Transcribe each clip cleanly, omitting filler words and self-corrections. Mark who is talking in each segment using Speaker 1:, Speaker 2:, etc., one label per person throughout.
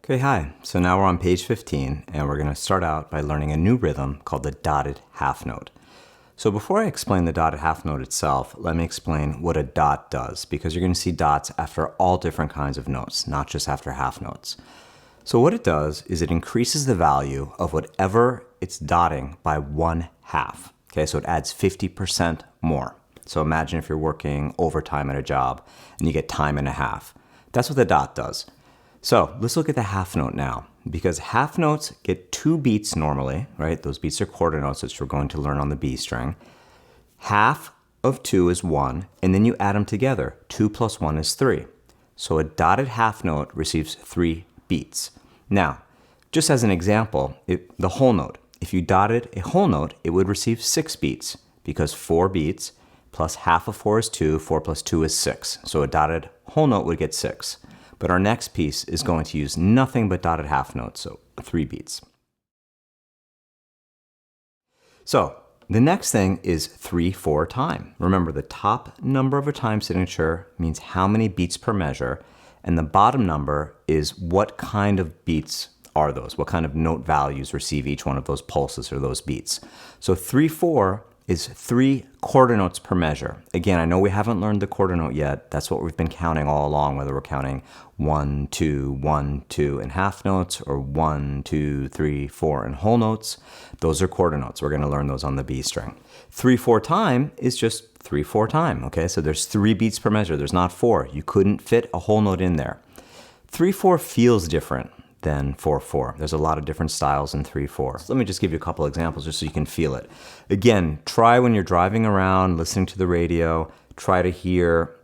Speaker 1: Okay, hi. So now we're on page 15, and we're going to start out by learning a new rhythm called the dotted half note. So before I explain the dotted half note itself, let me explain what a dot does, because you're going to see dots after all different kinds of notes, not just after half notes. So what it does is it increases the value of whatever it's dotting by 1/2. Okay, so it adds 50% more. So imagine if you're working overtime at a job and you get time and a half. That's what the dot does. So let's look at the half note now, because half notes get 2 beats normally, right? Those beats are quarter notes, which we're going to learn on the B string. Half of 2 is 1, and then you add them together. 2 plus 1 is 3. So a dotted half note receives 3 beats. Now, just as an example, the whole note, if you dotted a whole note, it would receive 6 beats, because 4 beats plus half of 4 is 2, 4 plus 2 is 6. So a dotted whole note would get 6. But our next piece is going to use nothing but dotted half notes, so 3 beats. So the next thing is 3/4 time. Remember, the top number of a time signature means how many beats per measure, and the bottom number is what kind of beats are those, what kind of note values receive each one of those pulses or those beats. So 3/4 is 3 quarter notes per measure. Again, I know we haven't learned the quarter note yet. That's what we've been counting all along, whether we're counting 1, 2, 1, 2 in half notes, or 1, 2, 3, 4 in whole notes. Those are quarter notes. We're going to learn those on the B string. 3/4 time is just 3/4 time, okay? So there's 3 beats per measure. There's not 4. You couldn't fit a whole note in there. 3/4 feels different than 4/4. There's a lot of different styles in 3/4. So let me just give you a couple examples just so you can feel it. Again, try when you're driving around, listening to the radio, try to hear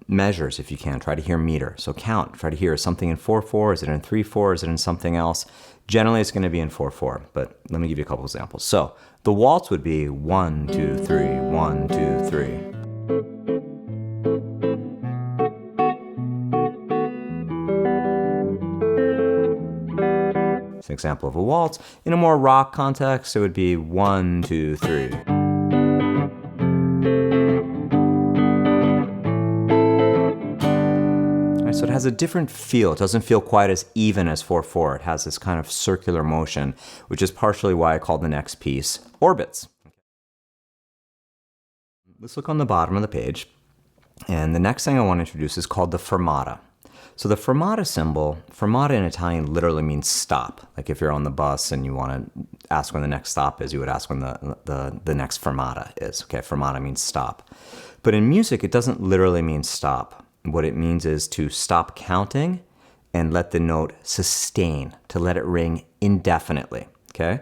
Speaker 1: measures if you can. Try to hear meter. So count. Try to hear, is something in 4/4? Is it in 3/4? Is it in something else? Generally, it's going to be in 4/4, but let me give you a couple examples. So the waltz would be 1, 2, 3, 1, 2, 3. It's an example of a waltz. In a more rock context, it would be 1, 2, 3. All right, so it has a different feel. It doesn't feel quite as even as 4/4. It has this kind of circular motion, which is partially why I call the next piece orbits. Let's look on the bottom of the page. And the next thing I want to introduce is called the fermata. So the fermata symbol, fermata in Italian literally means stop. Like if you're on the bus and you want to ask when the next stop is, you would ask when the next fermata is. Okay, fermata means stop. But in music, it doesn't literally mean stop. What it means is to stop counting and let the note sustain, to let it ring indefinitely. Okay?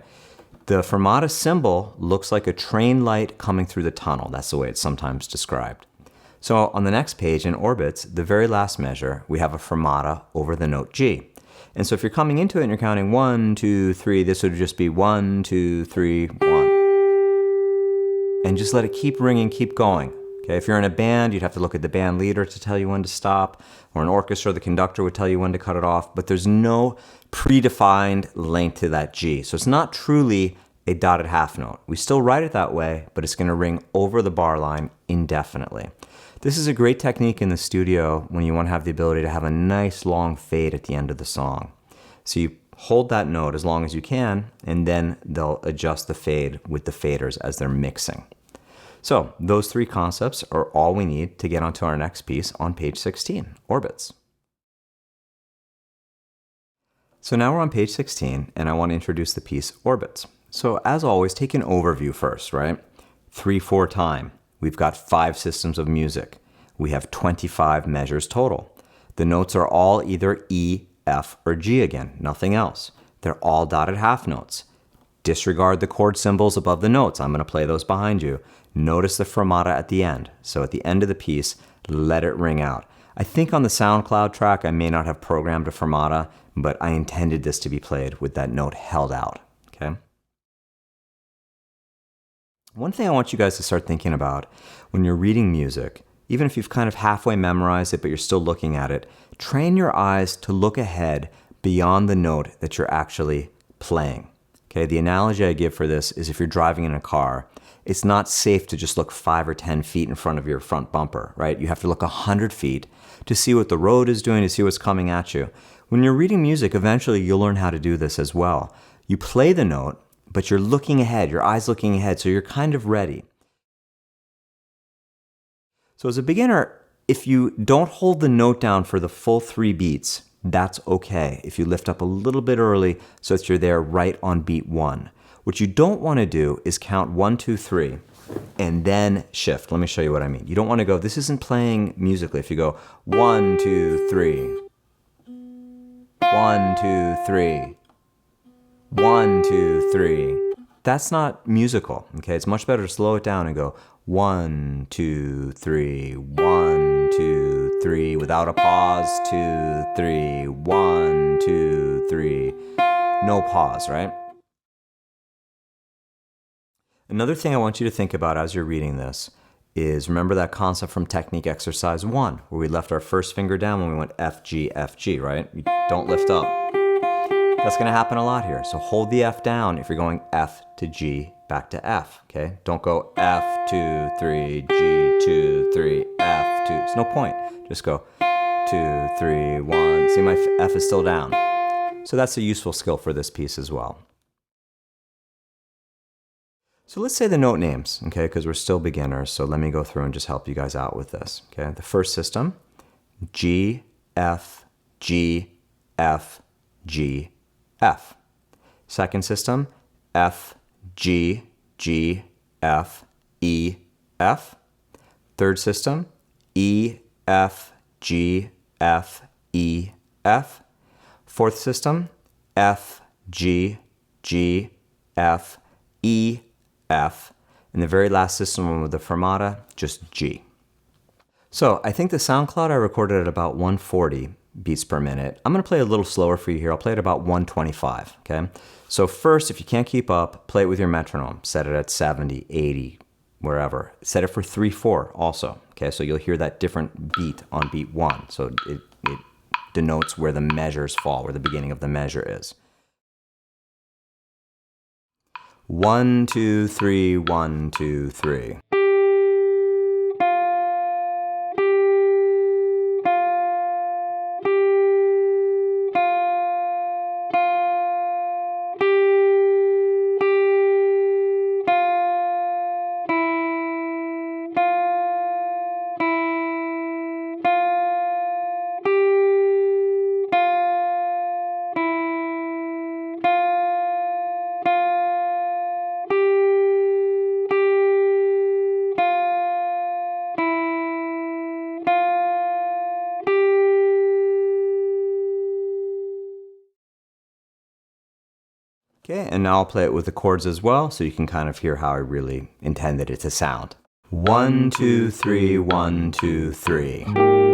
Speaker 1: The fermata symbol looks like a train light coming through the tunnel. That's the way it's sometimes described. So on the next page in orbits, the very last measure, we have a fermata over the note G. And so if you're coming into it and you're counting 1, 2, 3, this would just be 1, 2, 3, 1. And just let it keep ringing, keep going. Okay, if you're in a band, you'd have to look at the band leader to tell you when to stop, or an orchestra, the conductor would tell you when to cut it off, but there's no predefined length to that G. So it's not truly a dotted half note. We still write it that way, but it's going to ring over the bar line indefinitely. This is a great technique in the studio when you want to have the ability to have a nice long fade at the end of the song. So you hold that note as long as you can, and then they'll adjust the fade with the faders as they're mixing. So those 3 concepts are all we need to get onto our next piece on page 16, orbits. So now we're on page 16, and I want to introduce the piece orbits. So as always, take an overview first, right? 3/4 time. We've got 5 systems of music. We have 25 measures total. The notes are all either E, F, or G again, nothing else. They're all dotted half notes. Disregard the chord symbols above the notes. I'm going to play those behind you. Notice the fermata at the end. So at the end of the piece, let it ring out. I think on the SoundCloud track, I may not have programmed a fermata, but I intended this to be played with that note held out. Okay? One thing I want you guys to start thinking about when you're reading music, even if you've kind of halfway memorized it, but you're still looking at it, train your eyes to look ahead beyond the note that you're actually playing. Okay, the analogy I give for this is if you're driving in a car, it's not safe to just look 5 or 10 feet in front of your front bumper, right? You have to look 100 feet to see what the road is doing, to see what's coming at you. When you're reading music, eventually you'll learn how to do this as well. You play the note, but you're looking ahead, your eyes looking ahead, so you're kind of ready. So as a beginner, if you don't hold the note down for the full 3 beats, that's okay. If you lift up a little bit early so that you're there right on beat 1. What you don't want to do is count 1, 2, 3, and then shift. Let me show you what I mean. You don't want to go, this isn't playing musically. If you go 1, 2, 3, 1, 2, 3, 1, 2, 3. That's not musical, okay? It's much better to slow it down and go 1, 2, 3, 1, 2, 3, without a pause, 2, 3, 1, 2, 3. No pause, right? Another thing I want you to think about as you're reading this is remember that concept from technique exercise 1, where we left our first finger down when we went F, G, F, G, right? You don't lift up. That's going to happen a lot here. So hold the F down if you're going F to G, back to F, okay? Don't go F, 2, 3, G, 2, 3, F, 2. There's no point. Just go 2, 3, 1. See, my F is still down. So that's a useful skill for this piece as well. So let's say the note names, okay, because we're still beginners. So let me go through and just help you guys out with this, okay? The first system, G, F, G, F, G, F. Second system, F, G, G, F, E, F. Third system, E, F, G, F, E, F. Fourth system, F, G, G, F, E, F. And the very last system with the fermata, just G. So I think the SoundCloud I recorded at about 140 beats per minute. I'm going to play a little slower for you here. I'll play it about 125, okay? So first, if you can't keep up, play it with your metronome. Set it at 70, 80, wherever. Set it for 3/4 also, okay? So you'll hear that different beat on beat 1. So it denotes where the measures fall, where the beginning of the measure is. 1, 2, 3, 1, 2, 3. Okay, and now I'll play it with the chords as well, so you can kind of hear how I really intended it to sound. 1, 2, 3, 1, 2, 3.